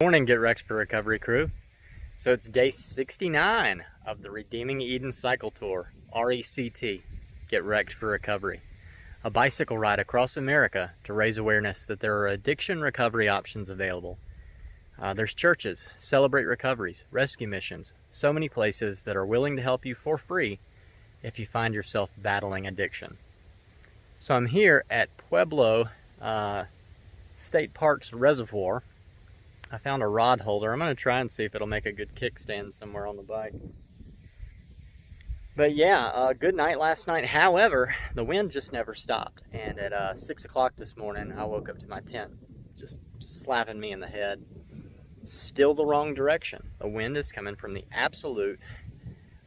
Morning, Get Wrecked for Recovery crew. So it's day 69 of the Redeeming Eden Cycle Tour, RECT, Get Wrecked for Recovery. A bicycle ride across America to raise awareness that there are addiction recovery options available. There's churches, Celebrate Recoveries, rescue missions, so many places that are willing to help you for free if you find yourself battling addiction. So I'm here at Pueblo State Park's reservoir. I found a rod holder. I'm going to try and see if it'll make a good kickstand somewhere on the bike. But yeah, good night last night. However, the wind just never stopped. And at 6 o'clock this morning, I woke up to my tent just slapping me in the head. Still the wrong direction. The wind is coming from the absolute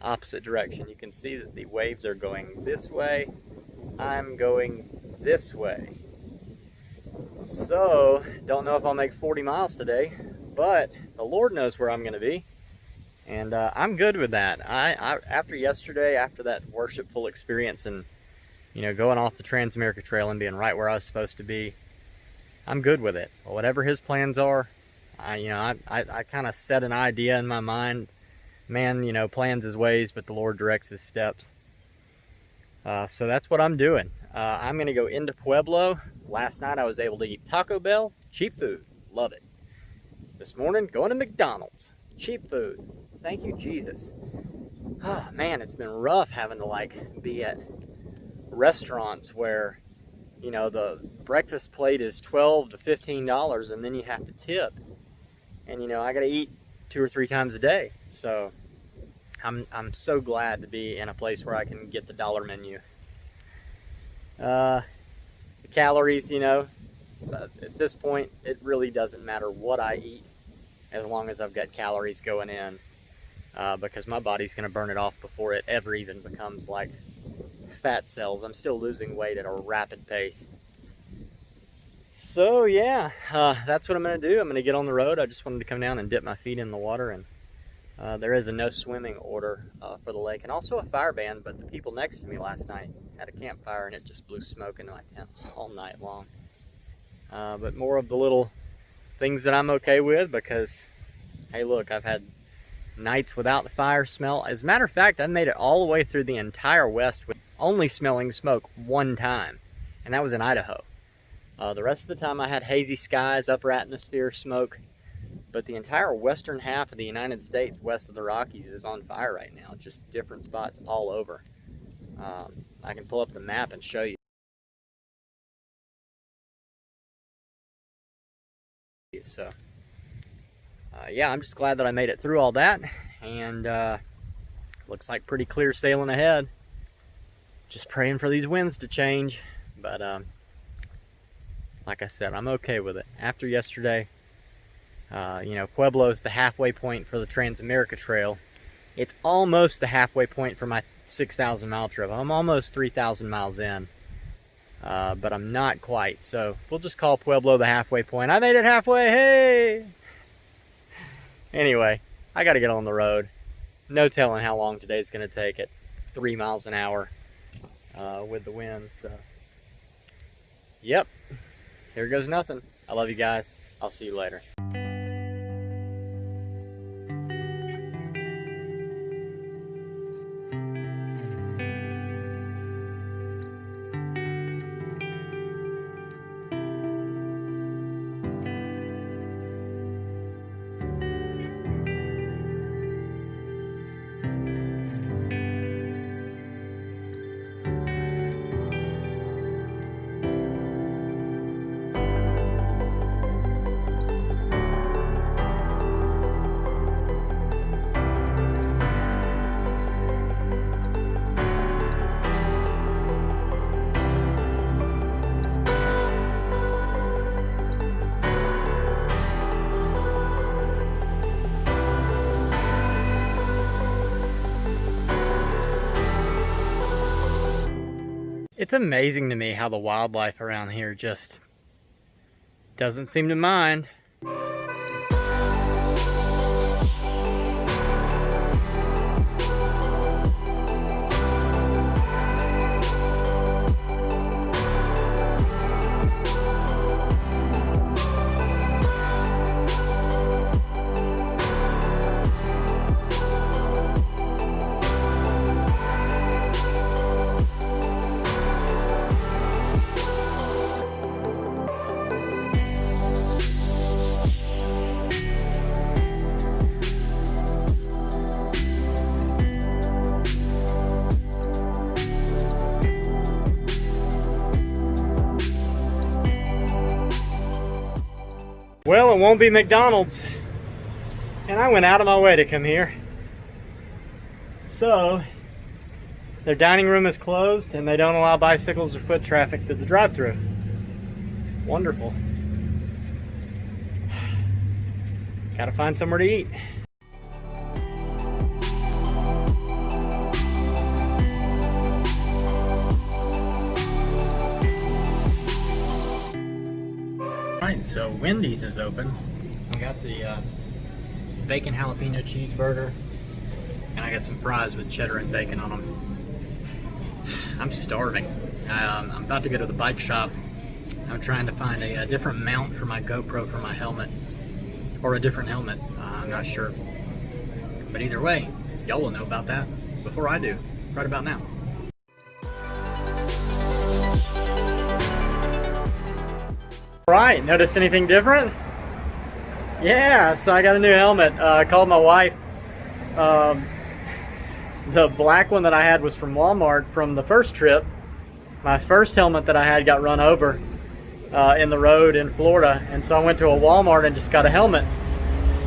opposite direction. You can see that the waves are going this way. I'm going this way. So, don't know if I'll make 40 miles today, but the Lord knows where I'm going to be, and I'm good with that. After yesterday, after that worshipful experience and, going off the Trans-America Trail and being right where I was supposed to be, I'm good with it. Whatever His plans are, I kind of set an idea in my mind. Man, plans his ways, but the Lord directs his steps. So that's what I'm doing. I'm going to go into Pueblo. Last night I was able to eat Taco Bell, cheap food, love it. This morning, going to McDonald's, cheap food, thank you Jesus. Oh man, it's been rough having to be at restaurants where, the breakfast plate is $12 to $15 and then you have to tip. And I got to eat 2 or 3 times a day. So I'm so glad to be in a place where I can get the dollar menu. The calories, so at this point, it really doesn't matter what I eat as long as I've got calories going in, because my body's going to burn it off before it ever even becomes like fat cells. I'm still losing weight at a rapid pace. So yeah, that's what I'm going to do. I'm going to get on the road. I just wanted to come down and dip my feet in the water, and there is a no swimming order for the lake, and also a fire ban, but the people next to me last night had a campfire and it just blew smoke into my tent all night long. But more of the little things that I'm okay with, because, hey look, I've had nights without the fire smell. As a matter of fact, I made it all the way through the entire West with only smelling smoke one time, and that was in Idaho. The rest of the time I had hazy skies, upper atmosphere smoke. But the entire western half of the United States, west of the Rockies, is on fire right now. Just different spots all over. I can pull up the map and show you. So, yeah, I'm just glad that I made it through all that. And looks like pretty clear sailing ahead. Just praying for these winds to change. But, like I said, I'm okay with it. After yesterday, Pueblo is the halfway point for the Trans-America Trail. It's almost the halfway point for my 6,000 mile trip. I'm almost 3,000 miles in, but I'm not quite. So we'll just call Pueblo the halfway point. I made it halfway, hey! Anyway, I gotta get on the road. No telling how long today's gonna take at 3 miles an hour with the wind. So, yep, here goes nothing. I love you guys. I'll see you later. It's amazing to me how the wildlife around here just doesn't seem to mind. Well, it won't be McDonald's. And I went out of my way to come here. So, their dining room is closed and they don't allow bicycles or foot traffic to the drive-thru. Wonderful. Gotta find somewhere to eat. Alright, so Wendy's is open. I got the bacon jalapeno cheeseburger, and I got some fries with cheddar and bacon on them. I'm starving. I'm about to go to the bike shop. I'm trying to find a different mount for my GoPro for my helmet, or a different helmet. I'm not sure. But either way, y'all will know about that before I do, right about now. Right, notice anything different? Yeah, so I got a new helmet. I called my wife. The black one that I had was from Walmart from the first trip. My first helmet that I had got run over in the road in Florida, and so I went to a Walmart and just got a helmet.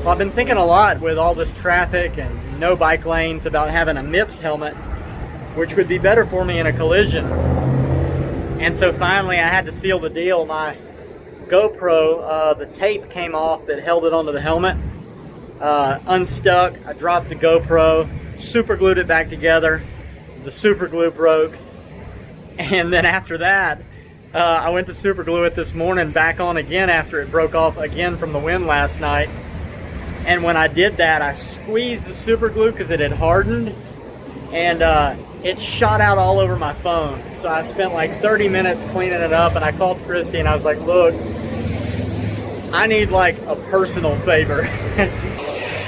Well, I've been thinking a lot with all this traffic and no bike lanes about having a MIPS helmet, which would be better for me in a collision. And so finally I had to seal the deal. My GoPro, the tape came off that held it onto the helmet, unstuck. I dropped the GoPro, super glued it back together. The super glue broke, and then after that I went to super glue it this morning back on again after it broke off again from the wind last night. And when I did that, I squeezed the super glue because it had hardened, and it shot out all over my phone. So I spent like 30 minutes cleaning it up, and I called Christy and I was like, look, I need like a personal favor.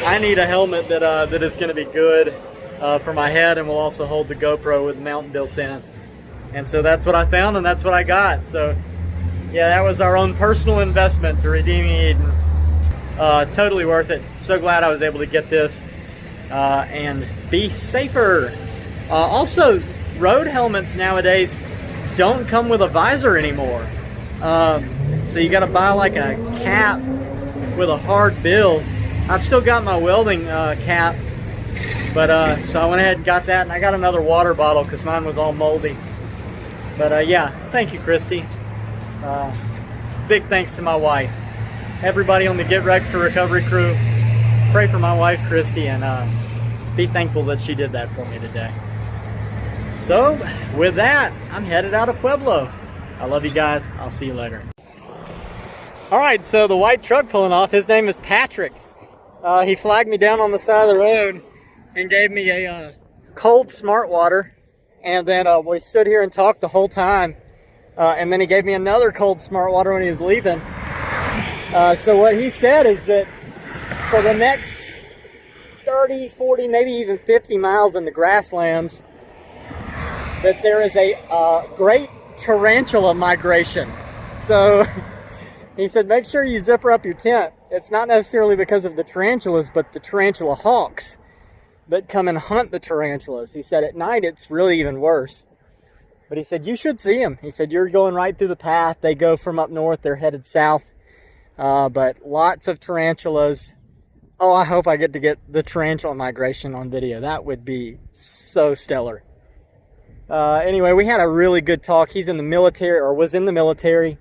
I need a helmet that is going to be good for my head and will also hold the GoPro with the mount built in. And so that's what I found, and that's what I got. So yeah, that was our own personal investment to redeeming Eden. Totally worth it. So glad I was able to get this and be safer. Also, road helmets nowadays don't come with a visor anymore. So you got to buy like a cap with a hard bill. I've still got my welding cap, but so I went ahead and got that, and I got another water bottle because mine was all moldy. But yeah, thank you, Christy. Big thanks to my wife. Everybody on the Get Wrecked for Recovery crew, pray for my wife, Christy, and be thankful that she did that for me today. So, with that, I'm headed out of Pueblo. I love you guys. I'll see you later. All right, so the white truck pulling off, his name is Patrick. He flagged me down on the side of the road and gave me a cold smart water. And then we stood here and talked the whole time. And then he gave me another cold smart water when he was leaving. So what he said is that for the next 30, 40, maybe even 50 miles in the grasslands, that there is a great tarantula migration. So he said, make sure you zipper up your tent. It's not necessarily because of the tarantulas, but the tarantula hawks that come and hunt the tarantulas. He said at night it's really even worse. But he said, you should see them. He said, you're going right through the path. They go from up north, they're headed south. But lots of tarantulas. Oh, I hope I get to get the tarantula migration on video. That would be so stellar. Anyway, we had a really good talk. He's in the military, or was in the military,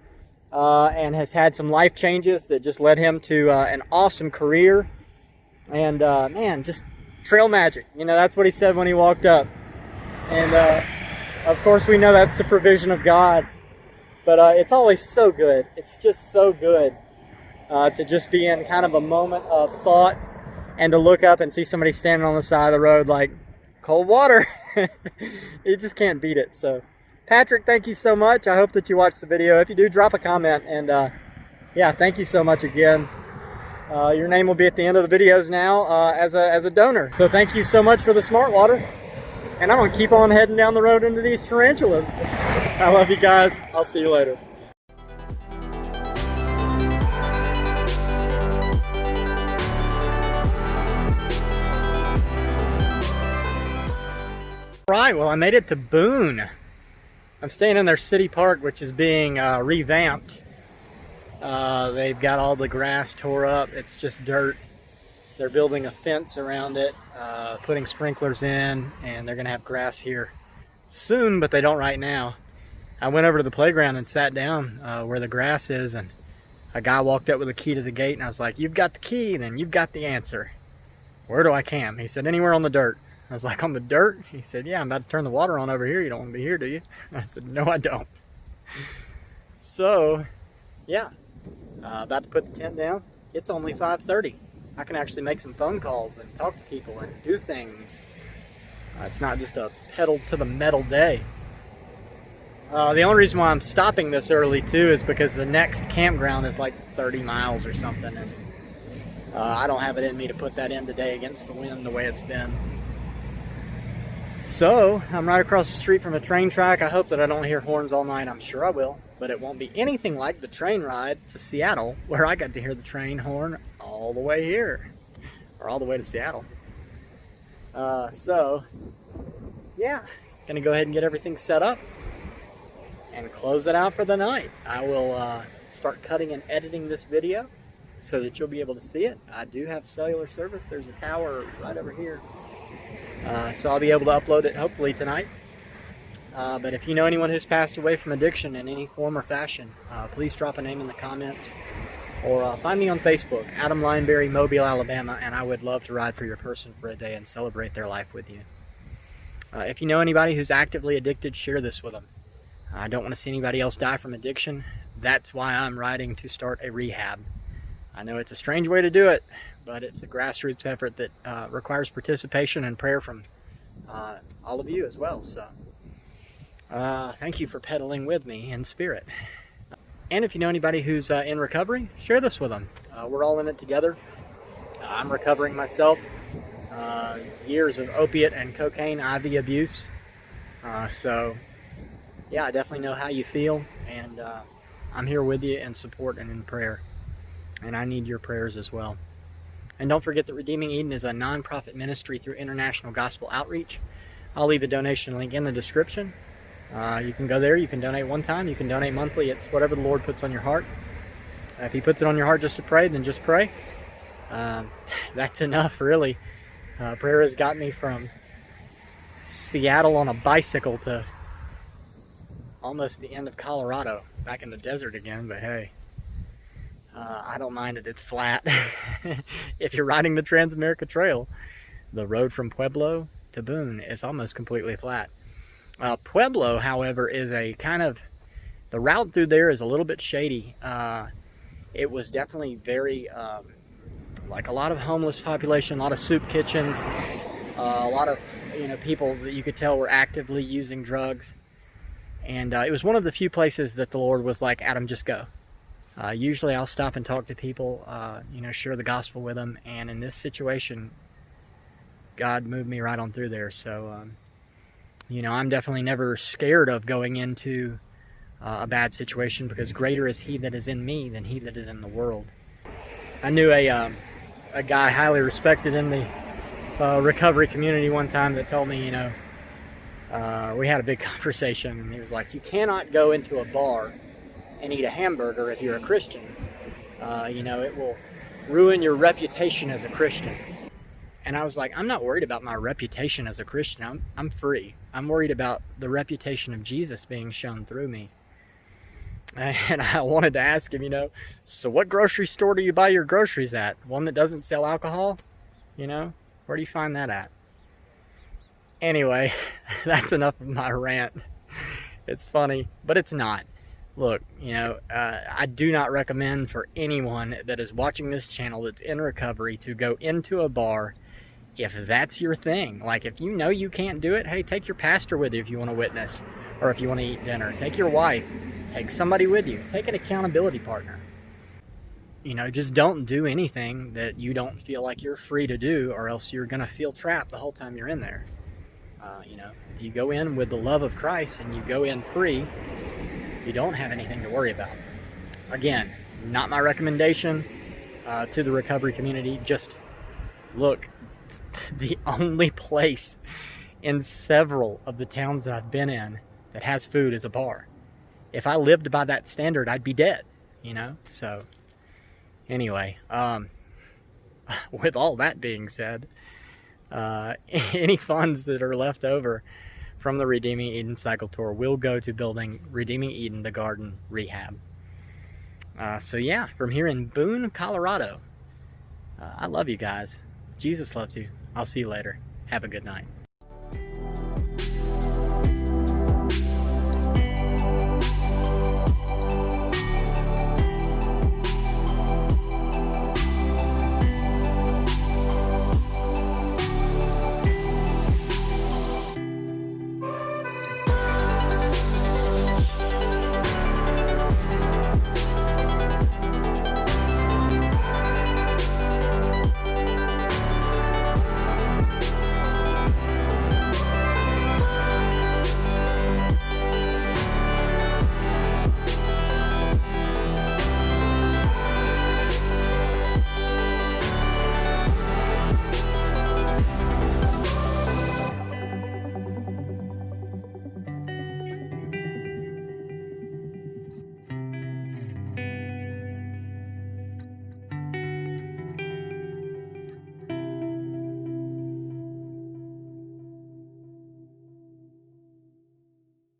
and has had some life changes that just led him to an awesome career. And man, just trail magic. You know, that's what he said when he walked up. And of course, we know that's the provision of God. But it's always so good. It's just so good to just be in kind of a moment of thought and to look up and see somebody standing on the side of the road like, cold water. You just can't beat it. So Patrick, thank you so much. I hope that you watched the video. If you do, drop a comment. And yeah, thank you so much again. Your name will be at the end of the videos now as a donor. So thank you so much for the smart water. And I'm going to keep on heading down the road into these tarantulas. I love you guys. I'll see you later. Right, well, I made it to Boone. I'm staying in their city park, which is being revamped. They've got all the grass tore up. It's just dirt. They're building a fence around it, putting sprinklers in, and they're going to have grass here soon, but they don't right now. I went over to the playground and sat down where the grass is, and a guy walked up with a key to the gate, and I was like, "You've got the key, then you've got the answer. Where do I camp?" He said, "Anywhere on the dirt." I was like, "On the dirt?" He said, "Yeah, I'm about to turn the water on over here. You don't want to be here, do you?" I said, "No, I don't." So, yeah, about to put the tent down. It's only 5:30. I can actually make some phone calls and talk to people and do things. It's not just a pedal to the metal day. The only reason why I'm stopping this early too is because the next campground is like 30 miles or something, and I don't have it in me to put that in today against the wind the way it's been. So I'm right across the street from a train track. I hope that I don't hear horns all night. I'm sure I will, but it won't be anything like the train ride to Seattle, where I got to hear the train horn all the way here, or all the way to Seattle. So yeah, gonna go ahead and get everything set up and close it out for the night. I will start cutting and editing this video so that you'll be able to see it. I do have cellular service. There's a tower right over here. So I'll be able to upload it hopefully tonight. But if you know anyone who's passed away from addiction in any form or fashion, please drop a name in the comments, or find me on Facebook, Adam Lineberry, Mobile, Alabama, and I would love to ride for your person for a day and celebrate their life with you. If you know anybody who's actively addicted, share this with them. I don't want to see anybody else die from addiction. That's why I'm riding to start a rehab. I know it's a strange way to do it, but it's a grassroots effort that requires participation and prayer from all of you as well. So thank you for pedaling with me in spirit. And if you know anybody who's in recovery, share this with them. We're all in it together. I'm recovering myself. Years of opiate and cocaine IV abuse. So yeah, I definitely know how you feel, and I'm here with you in support and in prayer. And I need your prayers as well. And don't forget that Redeeming Eden is a non-profit ministry through International Gospel Outreach. I'll leave a donation link in the description. You can go there, you can donate one time, you can donate monthly. It's whatever the Lord puts on your heart. If He puts it on your heart just to pray, then just pray. That's enough, really. Prayer has got me from Seattle on a bicycle to almost the end of Colorado, back in the desert again, but hey, I don't mind it. It's flat. If you're riding the Trans-America Trail, the road from Pueblo to Boone is almost completely flat. Pueblo, however, is a kind of, the route through there is a little bit shady. It was definitely very, like a lot of homeless population, a lot of soup kitchens, a lot of, people that you could tell were actively using drugs. And it was one of the few places that the Lord was like, Adam, just go. Usually I'll stop and talk to people, share the gospel with them. And in this situation, God moved me right on through there. So, I'm definitely never scared of going into a bad situation, because greater is He that is in me than he that is in the world. I knew a guy highly respected in the recovery community one time that told me, we had a big conversation, and he was like, you cannot go into a bar and eat a hamburger if you're a Christian. It will ruin your reputation as a Christian. And I was like, I'm not worried about my reputation as a Christian. I'm free. I'm worried about the reputation of Jesus being shown through me. And I wanted to ask him, so what grocery store do you buy your groceries at? One that doesn't sell alcohol? Where do you find that at? Anyway, that's enough of my rant. It's funny, but it's not. Look, I do not recommend for anyone that is watching this channel that's in recovery to go into a bar if that's your thing. Like, if you know you can't do it, hey, take your pastor with you if you want to witness, or if you want to eat dinner. Take your wife. Take somebody with you. Take an accountability partner. Just don't do anything that you don't feel like you're free to do, or else you're going to feel trapped the whole time you're in there. If you go in with the love of Christ and you go in free, you don't have anything to worry about. Again, not my recommendation to the recovery community. Just look, the only place in several of the towns that I've been in that has food is a bar. If I lived by that standard, I'd be dead. you know? So anyway, with all that being said, any funds that are left over from the Redeeming Eden Cycle Tour will go to building Redeeming Eden, the garden rehab. So yeah, from here in Boone, Colorado, I love you guys. Jesus loves you. I'll see you later. Have a good night.